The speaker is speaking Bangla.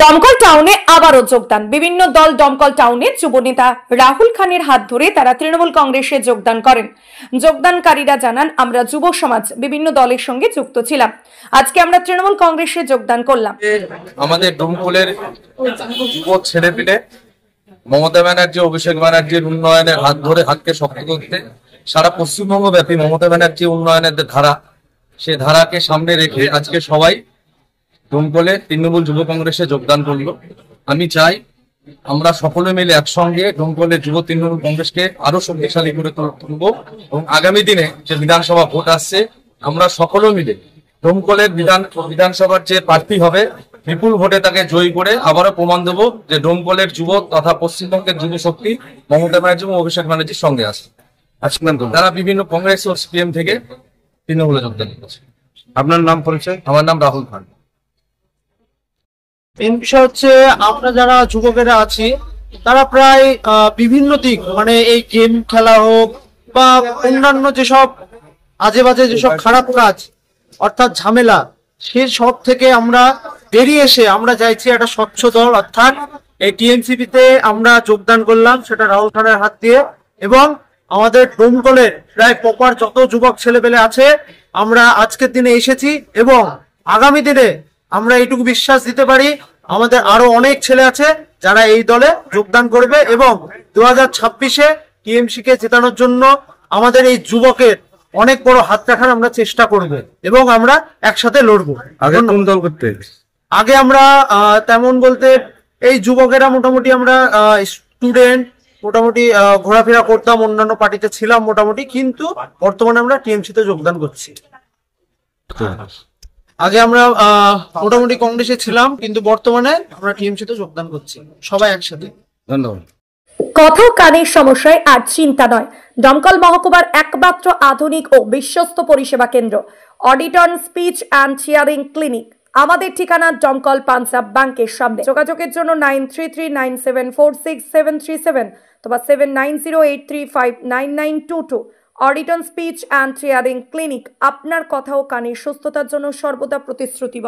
দমকল টাউনে আবারও যোগদান। বিভিন্ন দল দমকল টাউনে যুবনেতা রাহুল খানের হাত ধরে তারা তৃণমূল কংগ্রেসে যোগদান করেন। যোগদানকারীরা জানান, আমরা যুব সমাজ বিভিন্ন দলের সঙ্গে যুক্ত ছিলাম, আজকে আমরা তৃণমূল কংগ্রেসে যোগদান করলাম। আমাদের দমকলের যুব ছেলেপিলে মমতা ব্যানার্জি, অভিষেক ব্যানার্জির উন্নয়নের হাত ধরে হাতকে শক্ত করতে সারা পশ্চিমবঙ্গ ব্যাপী মমতা ব্যানার্জি উন্নয়নের ধারা, সে ধারাকে সামনে রেখে আজকে সবাই দমকলে তৃণমূল যুব কংগ্রেসে যোগদান করলো। আমি চাই আমরা সকলে মিলে একসঙ্গে দমকলের যুব তৃণমূল কংগ্রেসকে আরো শক্তিশালী করে তুলবো এবং আগামী দিনে যে বিধানসভা ভোট আসছে, আমরা সকলে মিলে দমকলের বিধানসভার যে প্রার্থী হবে বিপুল ভোটে তাকে জয়ী করে আবারও প্রমাণ দেবো যে দমকলের যুব তথা পশ্চিমবঙ্গের যুব শক্তি মমতা ব্যানার্জি এবং অভিষেক ব্যানার্জির সঙ্গে আছে। তারা বিভিন্ন কংগ্রেস ও সিপিএম থেকে তৃণমূলে যোগদান করেছে। আপনার নাম পরিচয়? আমার নাম রাহুল খান। মেন বিষয় হচ্ছে আমরা যারা যুবকেরা আছি তারা প্রায় বিভিন্ন দিক, মানে এই গেম খেলা হোক বা অন্যান্য যেসব আজে বাজে যেসব খারাপ কাজ অর্থাৎ ঝামেলা, সে সব থেকে আমরা বেরিয়ে এসে আমরা চাইছি একটা স্বচ্ছ দল অর্থাৎ এই টিএমসিপি তে আমরা যোগদান করলাম, সেটা রাহুল খানের হাত দিয়ে। এবং আমাদের দমকলের প্রায় প্রপার যত যুবক ছেলেপেলে আছে আমরা আজকের দিনে এসেছি এবং আগামী দিনে আমরা এইটুকু বিশ্বাস দিতে পারি আমাদের আরো অনেক ছেলে আছে যারা এই দলে যোগদান করবে এবং 2026-এ টিএমসি কে জেতানোর জন্য আমাদের এই যুবকের অনেক বড় হাত রাখার আমরা চেষ্টা করব এবং আমরা একসাথে লড়বো। আগে কোন দল করতে? আগে আমরা তেমন বলতে এই যুবকেরা মোটামুটি আমরা স্টুডেন্ট মোটামুটি ঘোরাফেরা করতাম, অন্যান্য পার্টিতে ছিলাম মোটামুটি, কিন্তু বর্তমানে আমরা টিএমসি তে যোগদান করছি। আগে আমরা মোটামুটি কংগ্রেসে ছিলাম, কিন্তু বর্তমানে আমরা টিএমসি তে যোগদান করছি সবাই একসাথে। ধন্যবাদ। কথা কানের সমস্যায় আর চিন্তা নয়, দমকল মহকুমার একমাত্র আধুনিক ও বিশ্বস্ত পরিষেবা কেন্দ্র অডিটন স্পিচ অ্যান্ড হিয়ারিং ক্লিনিক। আমাদের ঠিকানা দমকল পাঞ্জাব ব্যাংকের সামনে। যোগাযোগের জন্য 9339746737 অথবা 7908359922। অডিটন স্পিচ অ্যান্ড হিয়ারিং ক্লিনিক আপনার কথা ও কানের সুস্থতার জন্য সর্বদা প্রতিশ্রুতিবদ্ধ।